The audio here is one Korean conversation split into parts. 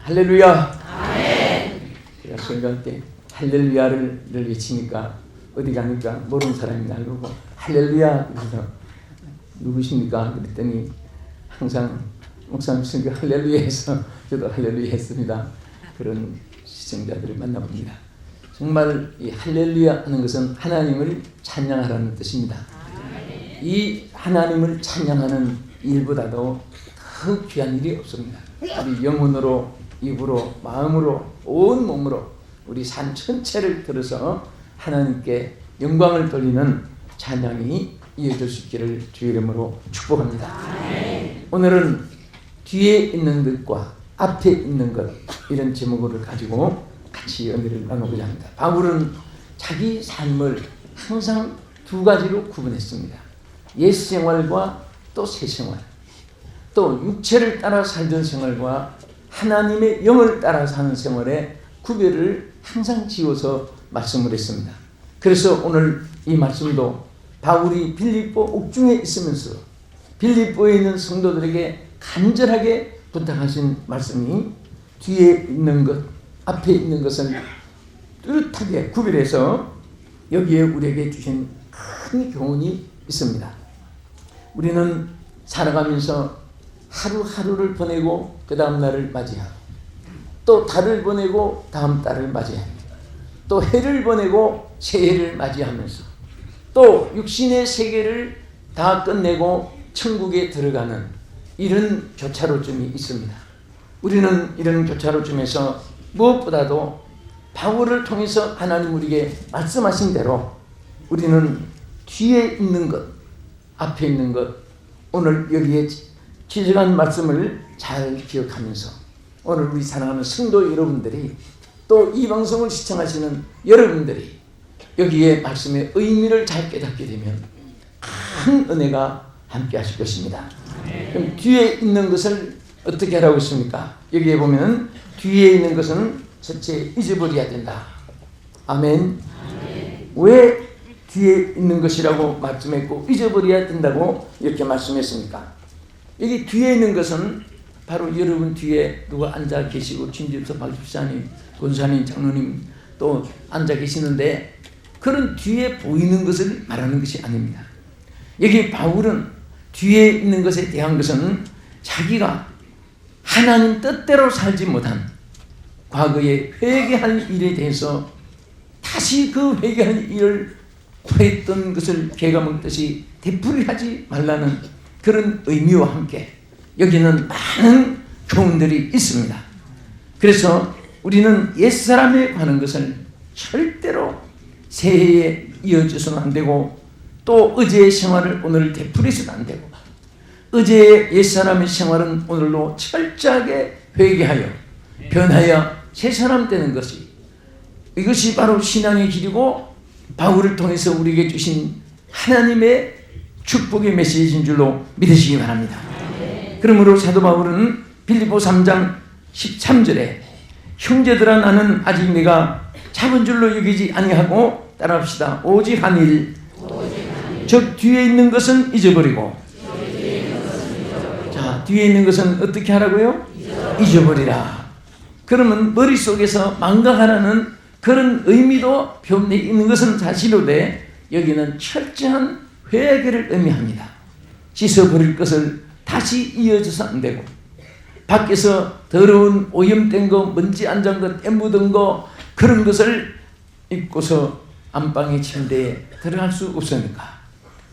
할렐루야. 아멘. 제가 설교할 때 할렐루야를 늘 외치니까 어디 가니까 모르는 사람이 날 보고 할렐루야 그래서 누구십니까? 그랬더니 항상 목사님 설교 할렐루야 해서 저도 할렐루야 했습니다. 그런 시청자들을 만나봅니다. 정말 이 할렐루야 하는 것은 하나님을 찬양하라는 뜻입니다. 이 하나님을 찬양하는 일보다도 더 귀한 일이 없습니다. 우리 영혼으로, 입으로, 마음으로, 온 몸으로 우리 삶 전체를 들어서 하나님께 영광을 돌리는 찬양이 이어질 수 있기를 주의 이름으로 축복합니다. 오늘은 뒤에 있는 것과 앞에 있는 것, 이런 제목을 가지고 같이 은혜를 나누고자 합니다. 바울은 자기 삶을 항상 두 가지로 구분했습니다. 옛 생활과 또 새 생활, 또 육체를 따라 살던 생활과 하나님의 영을 따라 사는 생활의 구별을 항상 지어서 말씀을 했습니다. 그래서 오늘 이 말씀도 바울이 빌립보 옥중에 있으면서 빌립보에 있는 성도들에게 간절하게 부탁하신 말씀이 뒤에 있는 것, 앞에 있는 것을 뚜렷하게 구별해서 여기에 우리에게 주신 큰 교훈이 있습니다. 우리는 살아가면서 하루하루를 보내고 그 다음 날을 맞이하고 또 달을 보내고 다음 달을 맞이합니다. 또 해를 보내고 새해를 맞이하면서 또 육신의 세계를 다 끝내고 천국에 들어가는 이런 교차로점이 있습니다. 우리는 이런 교차로점에서 무엇보다도 바울을 통해서 하나님 우리에게 말씀하신 대로 우리는 뒤에 있는 것, 앞에 있는 것, 오늘 여기에 지적한 말씀을 잘 기억하면서 오늘 우리 사랑하는 성도 여러분들이 또 이 방송을 시청하시는 여러분들이 여기에 말씀의 의미를 잘 깨닫게 되면 큰 은혜가 함께 하실 것입니다. 그럼 뒤에 있는 것을 어떻게 하라고 했습니까? 여기에 보면 뒤에 있는 것은 첫째 잊어버려야 된다. 아멘. 왜 뒤에 있는 것이라고 말씀했고 잊어버려야 된다고 이렇게 말씀했습니까? 여기 뒤에 있는 것은 바로 여러분 뒤에 누가 앉아 계시고 진집서 박집사님, 권사님, 장로님 또 앉아 계시는데 그런 뒤에 보이는 것을 말하는 것이 아닙니다. 여기 바울은 뒤에 있는 것에 대한 것은 자기가 하나님 뜻대로 살지 못한 과거에 회개할 일에 대해서 다시 그 회개할 일을 구했던 것을 갉아먹듯이 되풀이하지 말라는 그런 의미와 함께 여기는 많은 교훈들이 있습니다. 그래서 우리는 옛사람에 관한 것을 절대로 새해에 이어져서는 안 되고 또 어제의 생활을 오늘 되풀이해서는 안 되고 어제의 옛사람의 생활은 오늘로 철저하게 회개하여 변하여 새 사람 되는 것이 이것이 바로 신앙의 길이고 바울을 통해서 우리에게 주신 하나님의 축복의 메시지인 줄로 믿으시기 바랍니다. 그러므로 사도 바울은 빌립보 3장 13절에 형제들아 나는 아직 내가 잡은 줄로 여기지 아니하고 따라합시다. 오직 한 일 즉 뒤에 있는 것은 잊어버리고 자 뒤에 있는 것은 어떻게 하라고요? 잊어버리라. 그러면 머릿속에서 망각하라는 그런 의미도 표현되어 있는 것은 사실로되 여기는 철저한 회개를 의미합니다. 씻어버릴 것을 다시 이어져서 안 되고 밖에서 더러운 오염된 거, 먼지 앉은 것, 때 묻은 거 그런 것을 입고서 안방의 침대에 들어갈 수 없으니까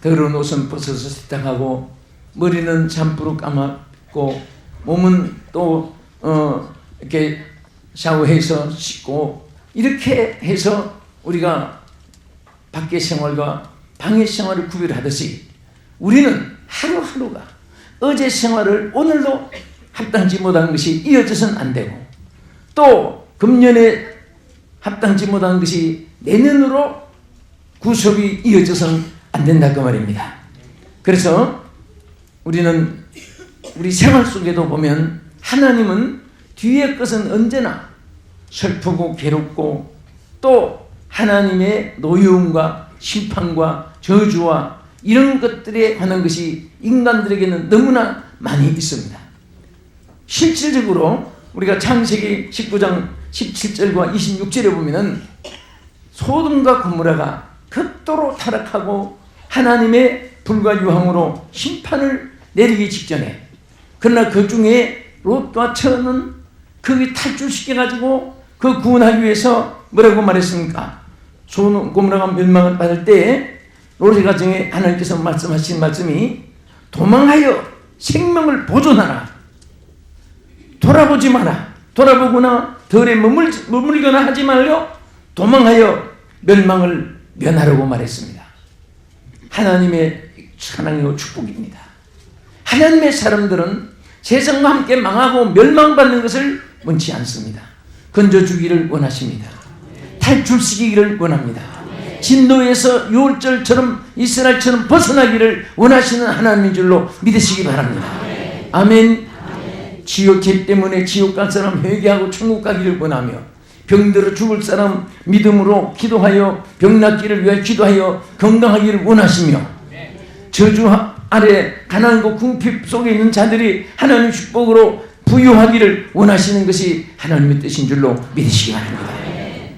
더러운 옷은 벗어서 세탁하고 머리는 샴푸로 감았고 몸은 또 이렇게 샤워해서 씻고 이렇게 해서 우리가 밖의 생활과 방의 생활을 구별하듯이 우리는 하루하루가 어제 생활을 오늘도 합당치 못한 것이 이어져서는 안 되고 또 금년에 합당치 못한 것이 내년으로 구속이 이어져서는 안 된다 그 말입니다. 그래서 우리는 우리 생활 속에도 보면 하나님은 뒤의 것은 언제나 슬프고 괴롭고 또 하나님의 노여움과 심판과 저주와 이런 것들에 관한 것이 인간들에게는 너무나 많이 있습니다. 실질적으로 우리가 창세기 19장 17절과 26절에 보면은 소돔과 고모라가 극도로 타락하고 하나님의 불과 유황으로 심판을 내리기 직전에, 그러나 그 중에 롯과 처는 거기 탈출시켜가지고 그 구원하기 위해서 뭐라고 말했습니까? 소돔 고모라가 멸망을 받을 때에 롯의 가정에 하나님께서 말씀하신 말씀이 도망하여 생명을 보존하라. 돌아보지 마라. 돌아보거나 덜에 머물거나 하지 말려 도망하여 멸망을 면하라고 말했습니다. 하나님의 사랑이고 축복입니다. 하나님의 사람들은 세상과 함께 망하고 멸망받는 것을 원치 않습니다. 건져주기를 원하십니다. 탈출시키기를 원합니다. 진노에서 유월절처럼 이스라엘처럼 벗어나기를 원하시는 하나님인 줄로 믿으시기 바랍니다. 아멘. 지옥죄 때문에 지옥 갈 사람 회개하고 천국 가기를 원하며, 병들어 죽을 사람 믿음으로 기도하여 병 낫기를 위하여 기도하여 건강하기를 원하시며, 저주 아래 가난하고 궁핍 속에 있는 자들이 하나님의 축복으로 부유하기를 원하시는 것이 하나님의 뜻인 줄로 믿으시기 바랍니다.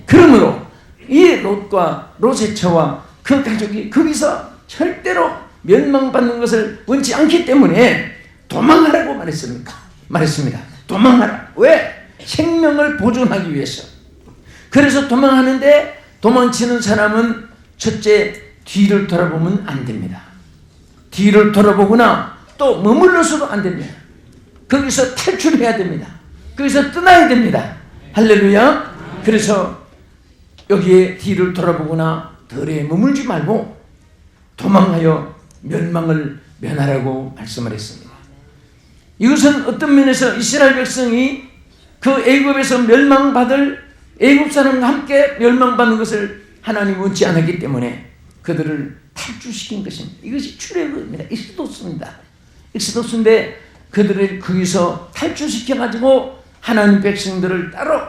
그러므로 이 롯과 롯의 처와 그 가족이 거기서 절대로 멸망받는 것을 원치 않기 때문에 도망하라고 말했습니다. 도망하라. 왜? 생명을 보존하기 위해서. 그래서 도망하는데, 도망치는 사람은 첫째, 뒤를 돌아보면 안 됩니다. 뒤를 돌아보거나 또 머물러서도 안 됩니다. 거기서 탈출해야 됩니다. 거기서 떠나야 됩니다. 할렐루야. 그래서 여기에 뒤를 돌아보거나 덜에 머물지 말고 도망하여 멸망을 면하라고 말씀을 했습니다. 이것은 어떤 면에서 이스라엘 백성이 그 애굽에서 멸망받을 애굽 사람과 함께 멸망받는 것을 하나님이 원치 않았기 때문에 그들을 탈출시킨 것입니다. 이것이 출애굽입니다. 엑소도스인데 그들을 거기서 탈출시켜가지고 하나님 백성들을 따로,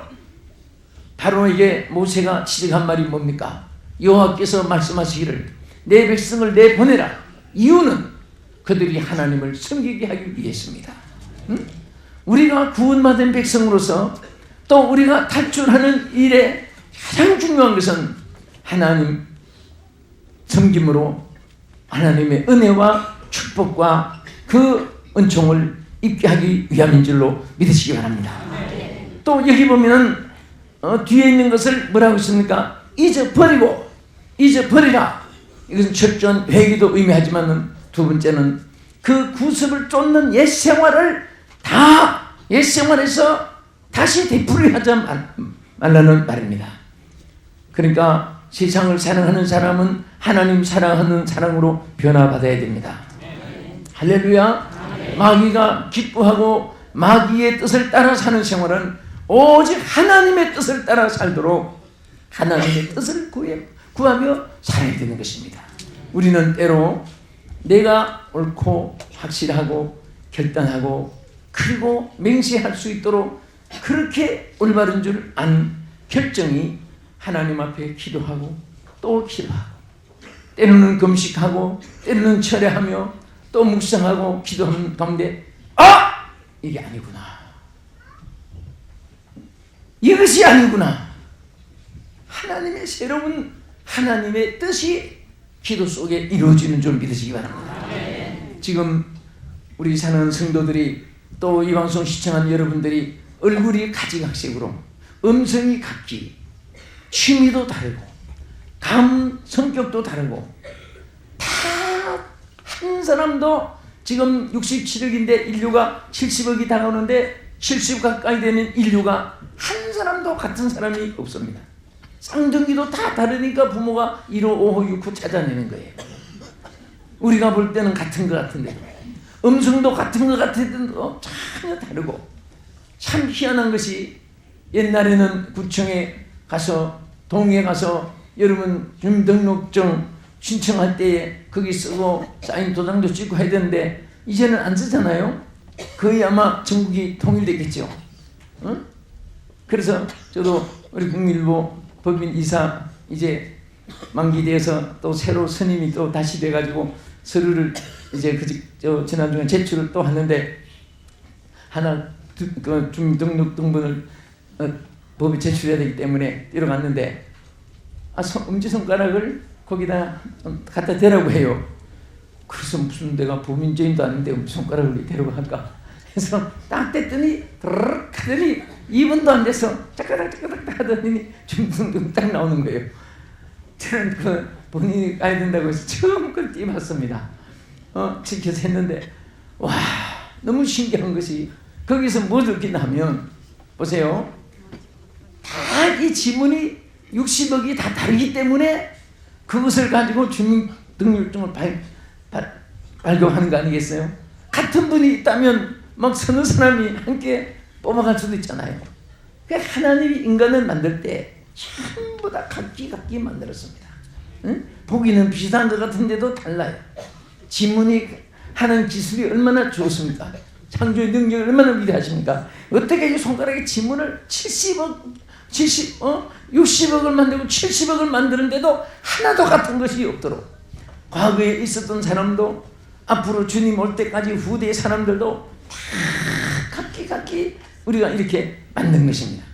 바로에게 모세가 지적한 말이 뭡니까? 여호와께서 말씀하시기를 내 백성을 내보내라. 이유는 그들이 하나님을 섬기게 하기 위해서입니다. 우리가 구원받은 백성으로서 또 우리가 탈출하는 일에 가장 중요한 것은 하나님 섬김으로 하나님의 은혜와 축복과 그 은총을 입게 하기 위함인 줄로 믿으시기 바랍니다. 또 여기 보면 뒤에 있는 것을 뭐라고 했습니까? 잊어버리라. 이것은 첫째는 회개도 의미하지만 두 번째는 그 구습을 쫓는 옛 생활에서 다시 되풀이하지 말라는 말입니다. 그러니까 세상을 사랑하는 사람은 하나님 사랑하는 사랑으로 변화받아야 됩니다. 할렐루야. 마귀가 기뻐하고 마귀의 뜻을 따라 사는 생활은 오직 하나님의 뜻을 따라 살도록 하나님의 뜻을 구하며 살아야 되는 것입니다. 우리는 때로 내가 옳고 확실하고 결단하고 그리고 맹세할 수 있도록 그렇게 올바른 줄 안 결정이 하나님 앞에 기도하고 또 기도하고 때로는 금식하고 때로는 철회하며 또 묵상하고 기도하는 가운데 이게 아니구나, 이것이 아니구나, 하나님의 새로운 하나님의 뜻이 기도 속에 이루어지는 줄 믿으시기 바랍니다. 지금 우리 사는 성도들이 또 이 방송 시청한 여러분들이 얼굴이 가지각색으로 음성이 각기 취미도 다르고 성격도 다르고 다 한 사람도 지금 67억인데 인류가 70억이 다가오는데 70 가까이 되는 인류가 한 사람도 같은 사람이 없습니다. 쌍둥이도 다 다르니까 부모가 1호, 5호, 6호 찾아내는 거예요. 우리가 볼 때는 같은 것 같은데 음성도 같은 것 같은데도 전혀 다르고 참 희한한 것이 옛날에는 구청에 가서 동에 가서 여러분 주민등록증 신청할 때에 거기 쓰고 사인 도장도 찍고 해야 되는데 이제는 안 쓰잖아요. 거의 아마 전국이 통일되겠죠. 응? 그래서 저도 우리 국민일보 법인 이사 이제 만기돼서 또 새로 스님이 또 다시 돼가지고 서류를 이제 지난주에 제출을 또 하는데 하나 그 주민등록 등본을 법에 제출해야 되기 때문에 뛰어갔는데 엄지손가락을 거기다 갖다 대라고 해요. 그래서 무슨 내가 범인죄인도 아닌데 엄지손가락을 대라고 할까 해서 딱 뗐더니 드르륵 하더니 2분도 안 돼서 짜까닥 하더니 주민등록 딱 나오는 거예요. 저는 그 본인이 가야 된다고 해서 처음껏 뛰어봤습니다. 지켜서 했는데 와 너무 신기한 것이 거기서 뭐 느끼나 하면 보세요. 다 이 지문이 60억이 다 다르기 때문에 그것을 가지고 주민등록증을 발급하는 거 아니겠어요? 같은 분이 있다면 막 서너 사람이 함께 뽑아갈 수도 있잖아요. 그러니까 하나님이 인간을 만들 때 전부 다 각기 만들었습니다. 응? 보기는 비슷한 것 같은데도 달라요. 지문이 하는 기술이 얼마나 좋습니까? 창조의 능력이 얼마나 위대하십니까? 어떻게 이 손가락에 지문을 60억을 만들고 70억을 만드는데도 하나도 같은 것이 없도록 과거에 있었던 사람도 앞으로 주님 올 때까지 후대의 사람들도 다 각기 우리가 이렇게 만든 것입니다.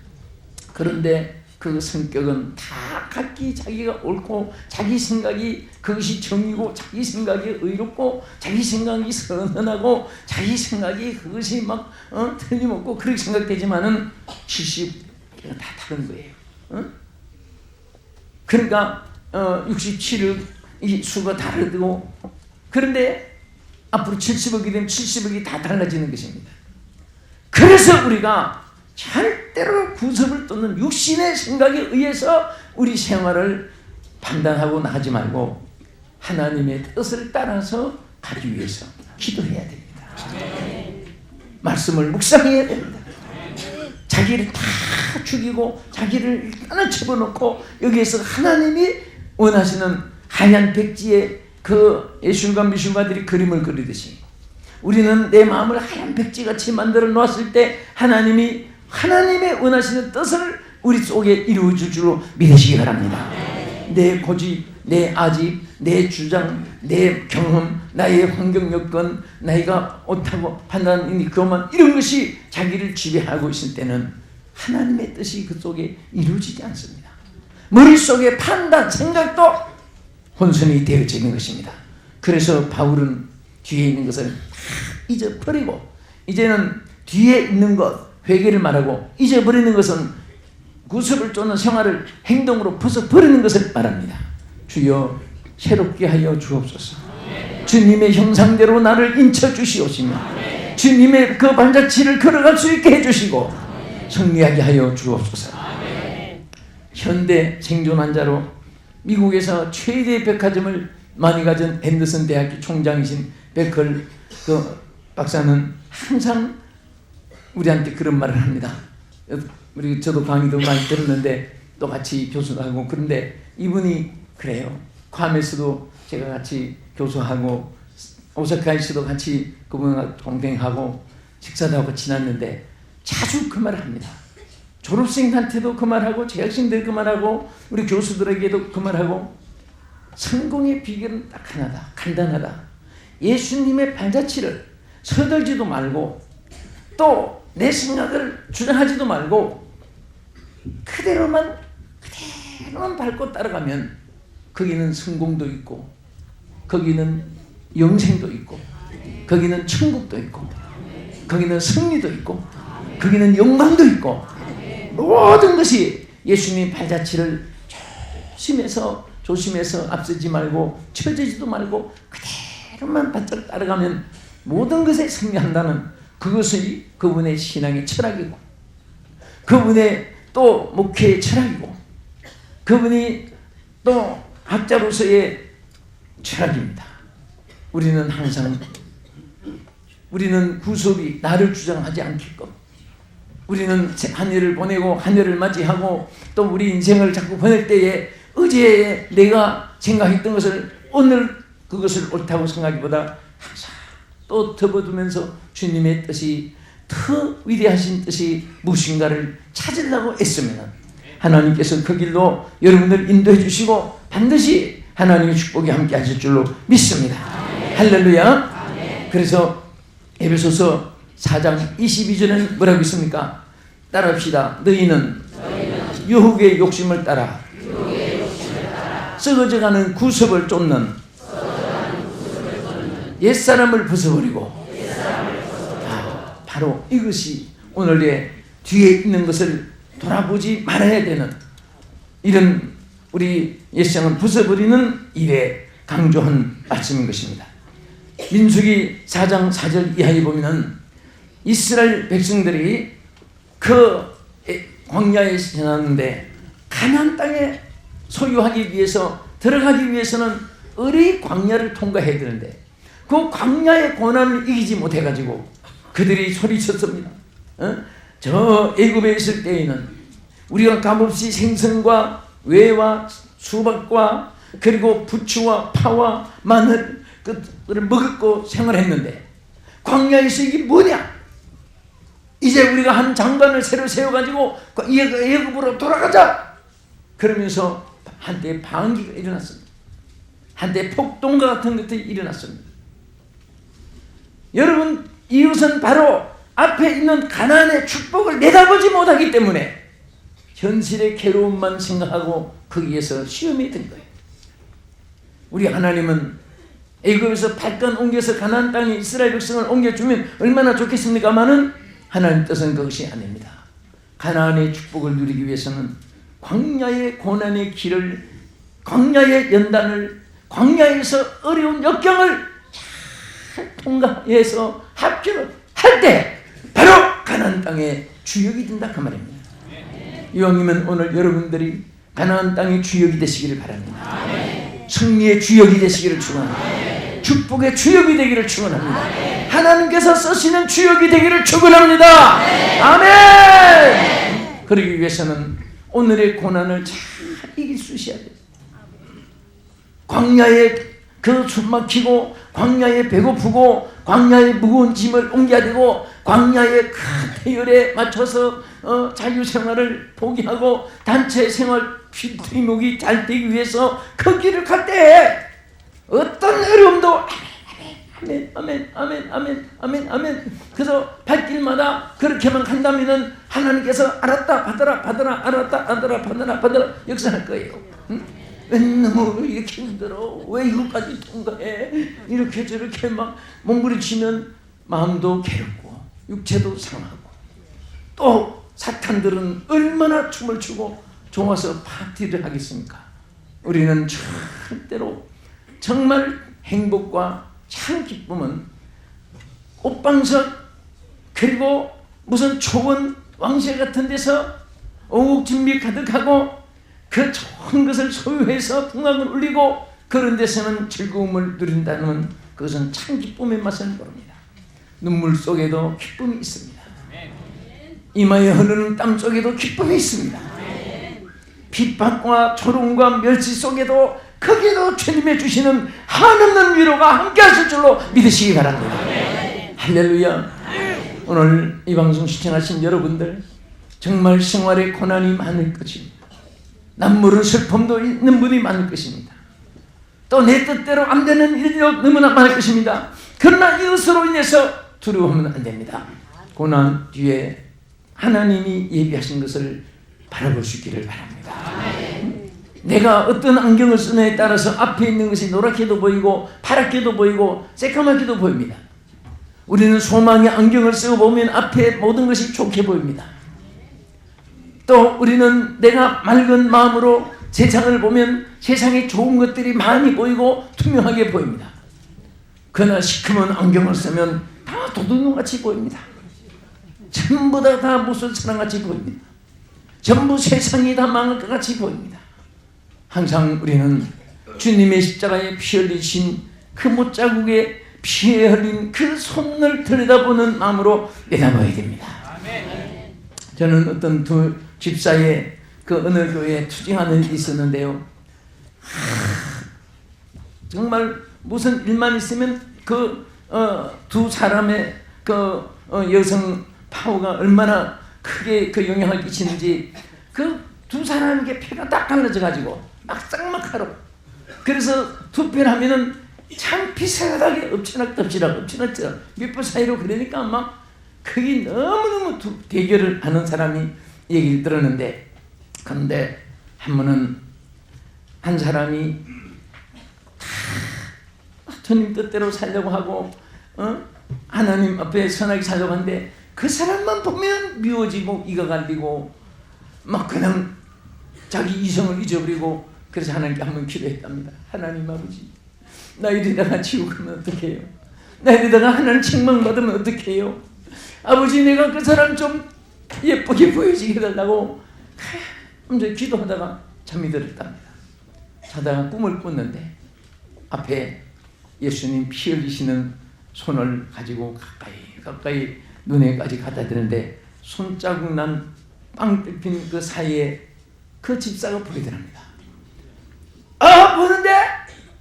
그런데 그 성격은 다 각기 자기가 옳고 자기 생각이 그것이 정이고 자기 생각이 의롭고 자기 생각이 선언하고 자기 생각이 그것이 막 틀림없고 그렇게 생각되지만은 70개가 다 다른 거예요. 그러니까 67억 이 수가 다르고 그런데 앞으로 70억이 되면 70억이 다 달라지는 것입니다. 그래서 우리가 절대로 구섭을 쫓는 육신의 생각에 의해서 우리 생활을 판단하고 나가지 말고 하나님의 뜻을 따라서 가기 위해서 기도해야 됩니다. 말씀을 묵상해야 됩니다. 자기를 다 죽이고 자기를 일단은 집어넣고 여기에서 하나님이 원하시는 하얀 백지에 그 예술가 미술가들이 그림을 그리듯이 우리는 내 마음을 하얀 백지같이 만들어 놓았을 때 하나님의 원하시는 뜻을 우리 속에 이루어질 줄로 믿으시기 바랍니다. 내 고집, 내 아집, 내 주장, 내 경험, 나의 환경 여건, 나이가 옳다고 판단하는 그것만 이런 것이 자기를 지배하고 있을 때는 하나님의 뜻이 그 속에 이루어지지 않습니다. 머릿속의 판단, 생각도 혼선이 되어지는 것입니다. 그래서 바울은 뒤에 있는 것을 다 잊어버리고 이제는 뒤에 있는 것 회개를 말하고 잊어버리는 것은 구습을 쫓는 생활을 행동으로 벗어버리는 것을 말합니다. 주여 새롭게 하여 주옵소서. 주님의 형상대로 나를 인쳐주시옵시며 주님의 그 발자취를 걸어갈 수 있게 해주시고 승리하게 하여 주옵소서. 현대 생존 환자로 미국에서 최대 백화점을 많이 가진 앤더슨 대학교 총장이신 베컬 그 박사는 항상 우리한테 그런 말을 합니다. 저도 강의도 많이 들었는데 또 같이 교수도 하고 그런데 이분이 그래요. 괌에서도 제가 같이 교수하고 오사카에서도 같이 그분과 동행하고 식사도 하고 지났는데 자주 그 말을 합니다. 졸업생한테도 그 말하고 재학생들 그 말하고 우리 교수들에게도 그 말하고 성공의 비결은 딱 하나다. 간단하다. 예수님의 발자취를 서들지도 말고 또 내 생각을 주장하지도 말고 그대로만 밟고 따라가면 거기는 성공도 있고 거기는 영생도 있고 거기는 천국도 있고 거기는 승리도 있고 거기는 영광도 있고 모든 것이 예수님 발자취를 조심해서 앞서지 말고 처지지도 말고 그대로만 바짝 따라가면 모든 것에 승리한다는 그것이 그분의 신앙의 철학이고 그분의 또 목회의 철학이고 그분이 또 학자로서의 철학입니다. 우리는 항상 구속이 나를 주장하지 않게끔 우리는 한 해를 보내고 한 해를 맞이하고 또 우리 인생을 자꾸 보낼 때에 어제 내가 생각했던 것을 오늘 그것을 옳다고 생각하기보다 항상 또 접어두면서 주님의 뜻이 더 위대하신 뜻이 무엇인가를 찾으려고 애쓰면 하나님께서 그 길로 여러분들 인도해 주시고 반드시 하나님의 축복이 함께 하실 줄로 믿습니다. 할렐루야. 그래서 에베소서 4장 22절에는 뭐라고 있습니까? 따라합시다. 너희는 유혹의 욕심을 따라 썩어져가는 구습을 쫓는 옛사람을 벗어버리고, 바로 이것이 오늘의 뒤에 있는 것을 돌아보지 말아야 되는, 이런 우리 옛사람을 벗어버리는 일에 강조한 말씀인 것입니다. 민수기 4장 4절 이하에 보면은 이스라엘 백성들이 그 광야에 지났는데 가나안 땅에 소유하기 위해서, 들어가기 위해서는 어리 광야를 통과해야 되는데 그 광야의 고난을 이기지 못해가지고 그들이 소리쳤습니다. 저 애굽에 있을 때에는 우리가 값없이 생선과 외와 수박과 그리고 부추와 파와 마늘 그들을 먹고 생활했는데 광야에서 이게 뭐냐? 이제 우리가 한 장관을 새로 세워가지고 애굽으로 돌아가자! 그러면서 한때 반기가 일어났습니다. 한때 폭동과 같은 것들이 일어났습니다. 여러분, 이것은 바로 앞에 있는 가나안의 축복을 내다보지 못하기 때문에 현실의 괴로움만 생각하고 거기에서 시험이 든 거예요. 우리 하나님은 애굽에서 발간 옮겨서 가나안 땅에 이스라엘 백성을 옮겨주면 얼마나 좋겠습니까마는 하나님 뜻은 그것이 아닙니다. 가나안의 축복을 누리기 위해서는 광야의 고난의 길을, 광야의 연단을, 광야에서 어려운 역경을 잘 통과해서 합주를 할 때 바로 가나안 땅의 주역이 된다 그 말입니다. 이왕이면 오늘 여러분들이 가나안 땅의 주역이 되시기를 바랍니다. 승리의 주역이 되시기를 축원합니다. 축복의 주역이 되기를 축원합니다. 하나님께서 쓰시는 주역이 되기를 축원합니다. 아멘. 그러기 위해서는 오늘의 고난을 잘 이길 수 있어야 돼요. 광야에 그 숨막히고, 광야에 배고프고, 광야에 무거운 짐을 옮겨야 되고, 광야의 큰 대열에 맞춰서 자유생활을 포기하고 단체 생활 필수목이 잘 되기 위해서 그 길을 갈 때 어떤 어려움도 아멘, 아멘, 아멘, 아멘, 아멘, 아멘. 그래서 발길마다 그렇게만 간다면은 하나님께서 알았다, 받아라, 받아라, 알았다, 받아라, 받아라, 받아라 역사할 거예요. 응? 왜 너무 이렇게 힘들어? 왜 이것까지 통과해? 이렇게 저렇게 막 몸부림치면 마음도 괴롭고 육체도 상하고, 또 사탄들은 얼마나 춤을 추고 좋아서 파티를 하겠습니까? 우리는 절대로 정말 행복과 참 기쁨은 옷방석 그리고 무슨 초원 왕실 같은 데서 오곡진미 가득하고 그 좋은 것을 소유해서 풍악을 울리고 그런 데서는 즐거움을 누린다는 그것은 참 기쁨의 맛을 모릅니다. 눈물 속에도 기쁨이 있습니다. 이마에 흐르는 땀 속에도 기쁨이 있습니다. 핍박과 조롱과 멸시 속에도 거기에도 주님의 주시는 한없는 위로가 함께 하실 줄로 믿으시기 바랍니다. 할렐루야. 오늘 이 방송 시청하신 여러분들 정말 생활에 고난이 많을 것입니다. 남모르는 슬픔도 있는 분이 많을 것입니다. 또 내 뜻대로 안 되는 일도 너무나 많을 것입니다. 그러나 이것으로 인해서 두려워하면 안 됩니다. 고난 뒤에 하나님이 예비하신 것을 바라볼 수 있기를 바랍니다. 내가 어떤 안경을 쓰느냐에 따라서 앞에 있는 것이 노랗게도 보이고 파랗게도 보이고 새까맣게도 보입니다. 우리는 소망의 안경을 쓰고 보면 앞에 모든 것이 좋게 보입니다. 또 우리는 내가 맑은 마음으로 세상을 보면 세상에 좋은 것들이 많이 보이고 투명하게 보입니다. 그러나 시커먼 안경을 쓰면 다 도둑놈같이 보입니다. 전부 다 무슨 사람같이 보입니다. 전부 세상이 다 망할 것 같이 보입니다. 항상 우리는 주님의 십자가에 피 흘리신 그 못자국에 피에 흘린 그 손을 들여다보는 마음으로 내다봐야 됩니다. 저는 어떤 두 집사의 그 어느 교회에 투쟁하는 일이 있었는데요. 정말 무슨 일만 있으면 그 두 사람의 그 여성 파워가 얼마나 크게 그 영향을 끼치는지 그 두 사람에게 피가 딱 갈라져 가지고 막 쌍막하러, 그래서 투표를 하면은 참 비슷하게 엎치락 엎치락 몇 분 사이로 그러니까 막 그게 너무너무 대결을 하는 사람이 얘기를 들었는데, 그런데 한 번은 한 사람이 주님 뜻대로 살려고 하고 하나님 앞에 선하게 살려고 하는데 그 사람만 보면 미워지고 이가 갈리고 막 그냥 자기 이성을 잊어버리고, 그래서 하나님께 한번 기도했답니다. 하나님 아버지, 나 이러다가 지옥 가면 어떡해요? 나 이러다가 하나님 책망받으면 어떡해요? 아버지, 내가 그 사람 좀 예쁘게 보여지게 해달라고 먼저 기도하다가 잠이 들었답니다. 자다가 꿈을 꿨는데 앞에 예수님 피 흘리시는 손을 가지고 가까이 눈에까지 갖다 대는데 손자국 난 빵 뜯긴 그 사이에 그 집사가 보이더랍니다. 보는데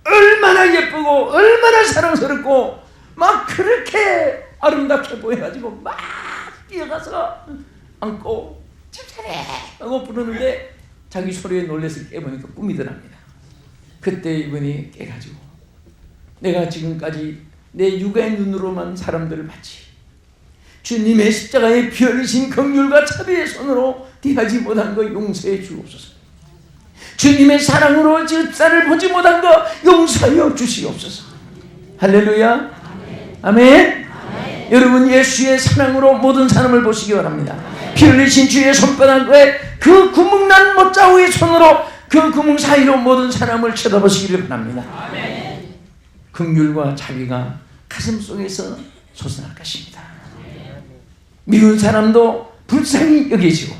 얼마나 예쁘고 얼마나 사랑스럽고 막 그렇게 아름답게 보여가지고 막 뛰어가서 안고 집사네 하고 부르는데 자기 소리에 놀라서 깨보니까 꿈이더랍니다. 그때 이분이 깨가지고 내가 지금까지 내 육의 눈으로만 사람들을 봤지, 주님의 십자가에 피 흘리신 긍휼과 자비의 손으로 대하지 못한 거 용서해 주옵소서. 주님의 사랑으로 집사를 보지 못한 거 용서하여 주시옵소서. 할렐루야. 아멘. 아멘. 여러분, 예수의 사랑으로 모든 사람을 보시기 바랍니다. 피 흘리신 주의 손바닥에 그 구멍난 못자국의 손으로 그 구멍 사이로 모든 사람을 쳐다보시기를 바랍니다. 아멘. 긍휼과 자비가 가슴 속에서 솟아날 것입니다. 미운 사람도 불쌍히 여겨지고,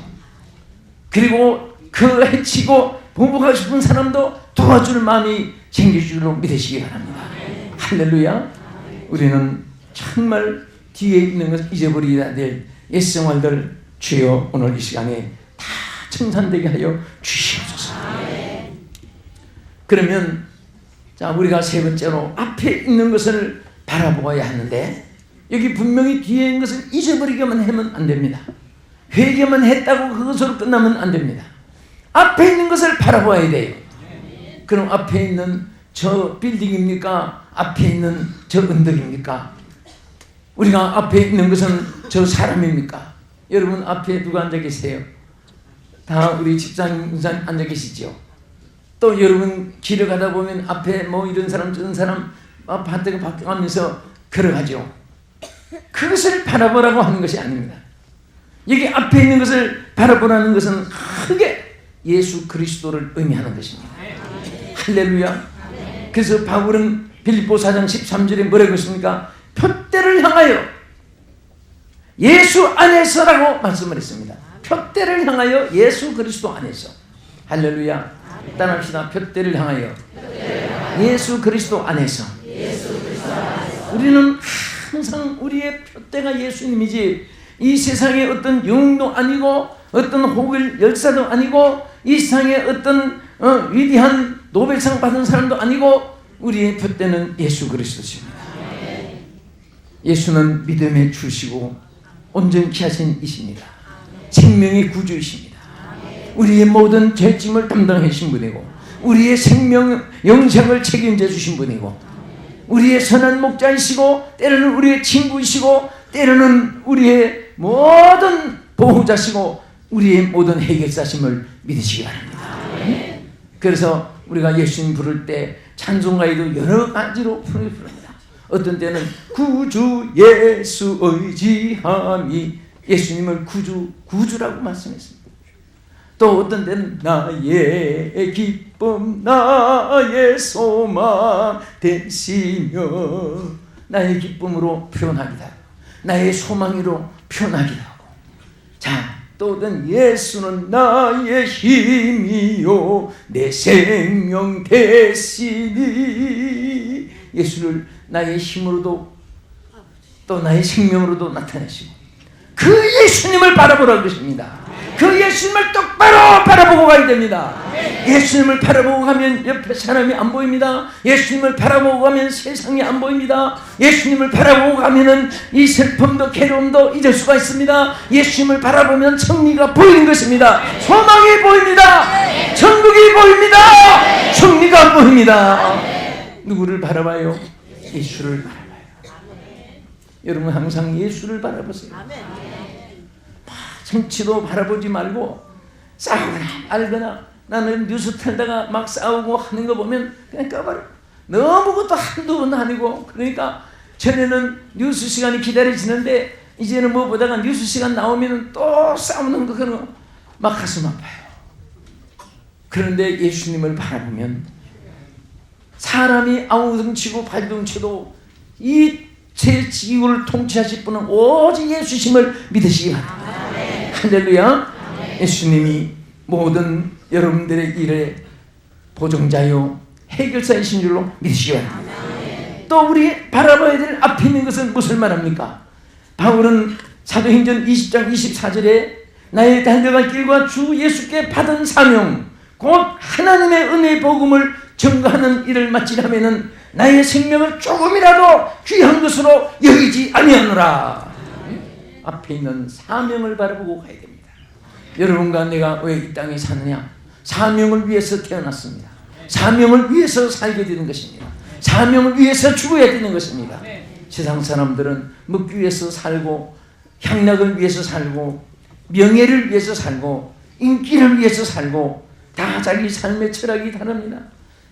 그리고 그 해치고 보복하고 싶은 사람도 도와줄 마음이 생길 줄로 믿으시기 바랍니다. 할렐루야. 우리는 정말 뒤에 있는 것을 잊어버리야 될 옛생활들 주여 오늘 이 시간에 다 청산되게 하여 주시옵소서. 그러면 자, 우리가 세 번째로 앞에 있는 것을 바라보아야 하는데, 여기 분명히 뒤에 있는 것을 잊어버리게만 하면 안 됩니다. 회개만 했다고 그것으로 끝나면 안 됩니다. 앞에 있는 것을 바라봐야 돼요. 그럼 앞에 있는 저 빌딩입니까? 앞에 있는 저 언덕입니까? 우리가 앞에 있는 것은 저 사람입니까? 여러분, 앞에 누가 앉아 계세요? 다 우리 집사님, 문사님 앉아 계시죠? 또 여러분 길을 가다 보면 앞에 뭐 이런 사람 저런 사람 밭에 바뀌어가면서 걸어가죠. 그것을 바라보라고 하는 것이 아닙니다. 여기 앞에 있는 것을 바라보라는 것은 크게 예수 그리스도를 의미하는 것입니다. 할렐루야. 그래서 바울은 빌립보 4장 13절에 뭐라고 했습니까? 표대를 향하여 예수 안에서라고 말씀을 했습니다. 표대를 향하여 예수 그리스도 안에서. 할렐루야. 따라합시다. 표대를 향하여 예수 그리스도 안에서. 우리는 항상 우리의 표대가 예수님이지, 이 세상에 어떤 영웅도 아니고 어떤 호길 열사도 아니고 이 세상에 어떤 위대한 노벨상 받은 사람도 아니고 우리의 표대는 예수 그리스도십니다. 예수는 믿음의 주시고 온전케 하신 이십니다. 생명의 구주이십니다. 우리의 모든 죄짐을 담당해 주신 분이고, 우리의 생명 영생을 책임져 주신 분이고, 우리의 선한 목자이시고, 때로는 우리의 친구이시고, 때로는 우리의 모든 보호자시고, 우리의 모든 해결사심을 믿으시기 바랍니다. 그래서 우리가 예수님 부를 때 찬송가에도 여러 가지로 부릅니다. 어떤 때는 구주 예수 의지함이 예수님을 구주라고 말씀했습니다. 또 어떤 때는 나의 기쁨 나의 소망 되시며, 나의 기쁨으로 표현하기도 하고 나의 소망으로 표현하기도 하고, 자, 또 어떤 예수는 나의 힘이요 내 생명 되시니, 예수를 나의 힘으로도 또 나의 생명으로도 나타내시고, 그 예수님을 바라보라는 것입니다. 그 예수님을 똑바로 바라보고 가야 됩니다. 예수님을 바라보고 가면 옆에 사람이 안 보입니다. 예수님을 바라보고 가면 세상이 안 보입니다. 예수님을 바라보고 가면은 이 슬픔도 괴로움도 잊을 수가 있습니다. 예수님을 바라보면 승리가 보이는 것입니다. 소망이 보입니다. 천국이 보입니다. 승리가 보입니다. 누구를 바라봐요? 예수를 바라봐요. 여러분 항상 예수를 바라보세요. 정치도 바라보지 말고 싸우거나 알거나, 나는 뉴스 틀다가 막 싸우고 하는 거 보면 그냥 꺼버려. 너무 그것도 한두 번 아니고. 그러니까 전에는 뉴스 시간이 기다려지는데 이제는 뭐 보다가 뉴스 시간 나오면 또 싸우는 거, 그런 거 막 가슴 아파요. 그런데 예수님을 바라보면 사람이 아우성치고 발동치도 이 제 지구를 통치하실 분은 오직 예수심을 믿으시기 바랍니다. 할렐루야. 예수님이 모든 여러분들의 일의 보정자요 해결사이신 줄로 믿으시기 바랍니다. 또 우리 바라봐야 될 앞에 있는 것은 무엇을 말합니까? 바울은 사도행전 20장 24절에 나의 달려갈 길과 주 예수께 받은 사명 곧 하나님의 은혜의 복음을 증거하는 일을 마치려면은 나의 생명을 조금이라도 귀한 것으로 여기지 아니하노라. 앞에 있는 사명을 바라보고 가야 됩니다. 여러분과 내가 왜 이 땅에 사느냐? 사명을 위해서 태어났습니다. 사명을 위해서 살게 되는 것입니다. 사명을 위해서 죽어야 되는 것입니다. 세상 사람들은 먹기 위해서 살고, 향락을 위해서 살고, 명예를 위해서 살고, 인기를 위해서 살고, 다 자기 삶의 철학이 다릅니다.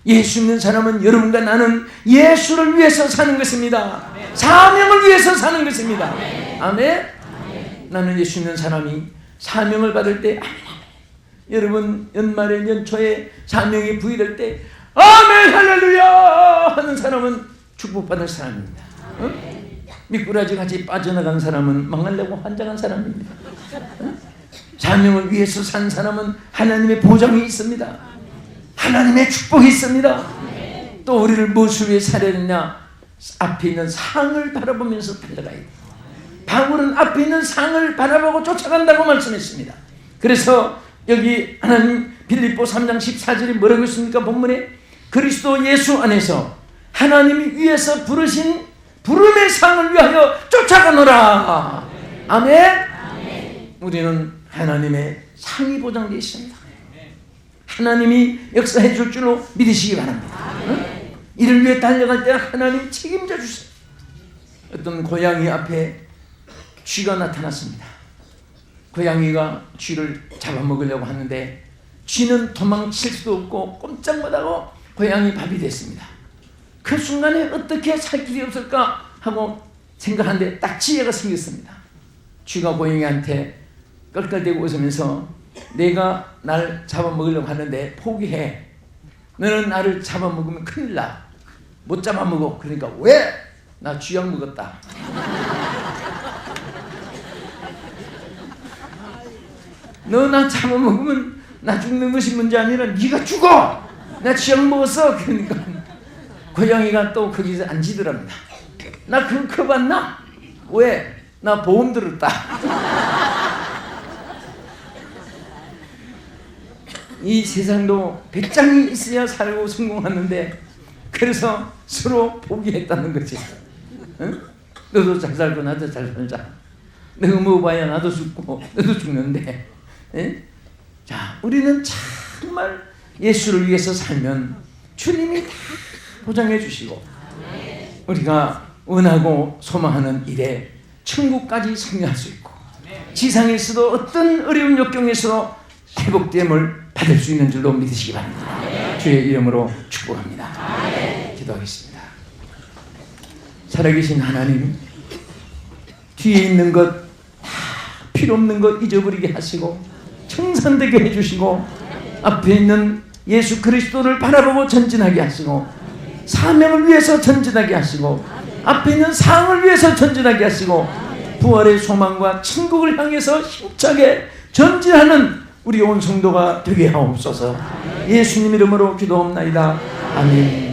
예수 믿는 사람은 여러분과 나는 예수를 위해서 사는 것입니다. 사명을 위해서 사는 것입니다. 아멘. 나는 예수 믿는 사람이 사명을 받을 때 여러분 연말에 연초에 사명이 부여될 때 아멘 할렐루야 하는 사람은 축복받을 사람입니다. 미꾸라지같이 빠져나간 사람은 망하려고 환장한 사람입니다. 사명을 위해서 산 사람은 하나님의 보장이 있습니다. 하나님의 축복이 있습니다. 또 우리를 무엇을 위해 살아야 되냐? 앞에 있는 상을 바라보면서 달려가야 돼요. 바울은 앞에 있는 상을 바라보고 쫓아간다고 말씀했습니다. 그래서 여기 하나님 빌립보 3장 14절에 뭐라고 했습니까? 본문에 그리스도 예수 안에서 하나님이 위에서 부르신 부름의 상을 위하여 쫓아가노라. 아멘. 우리는 하나님의 상이 보장되어 있습니다. 하나님이 역사해 줄 줄로 믿으시기 바랍니다. 응? 이를 위해 달려갈 때 하나님 책임져 주세요. 어떤 고양이 앞에 쥐가 나타났습니다. 고양이가 쥐를 잡아먹으려고 하는데 쥐는 도망칠 수도 없고 꼼짝 못하고 고양이 밥이 됐습니다. 그 순간에 어떻게 살 길이 없을까 하고 생각하는데 딱 지혜가 생겼습니다. 쥐가 고양이한테 껄껄대고 웃으면서 내가 날 잡아먹으려고 하는데 포기해. 너는 나를 잡아먹으면 큰일 나. 못 잡아먹어. 그러니까 왜? 나 쥐약 먹었다. 너 나 잡아먹으면 나 죽는 것이 문제 아니라 네가 죽어. 나 쥐약 먹었어. 그러니까 고양이가 또 거기서 앉으더랍니다. 나 그거 봤나? 왜? 나 보험 들었다. 이 세상도 배짱이 있어야 살고 성공하는데 그래서 서로 포기했다는 거지. 응? 너도 잘 살고 나도 잘 살자. 너가 먹어봐야 나도 죽고 너도 죽는데. 응? 자, 우리는 정말 예수를 위해서 살면 주님이 다 보장해 주시고 우리가 원하고 소망하는 일에 천국까지 승리할 수 있고 지상에서도 어떤 어려운 역경에서도 회복됨을 받을 수 있는 줄로 믿으시기 바랍니다. 주의 이름으로 축복합니다. 기도하겠습니다. 살아계신 하나님, 뒤에 있는 것 다 필요 없는 것 잊어버리게 하시고 청산되게 해주시고 앞에 있는 예수 그리스도를 바라보고 전진하게 하시고 사명을 위해서 전진하게 하시고 앞에 있는 상을 위해서 전진하게 하시고 부활의 소망과 천국을 향해서 힘차게 전진하는 우리 온 성도가 되게 하옵소서. 예수님 이름으로 기도합나이다. 아멘.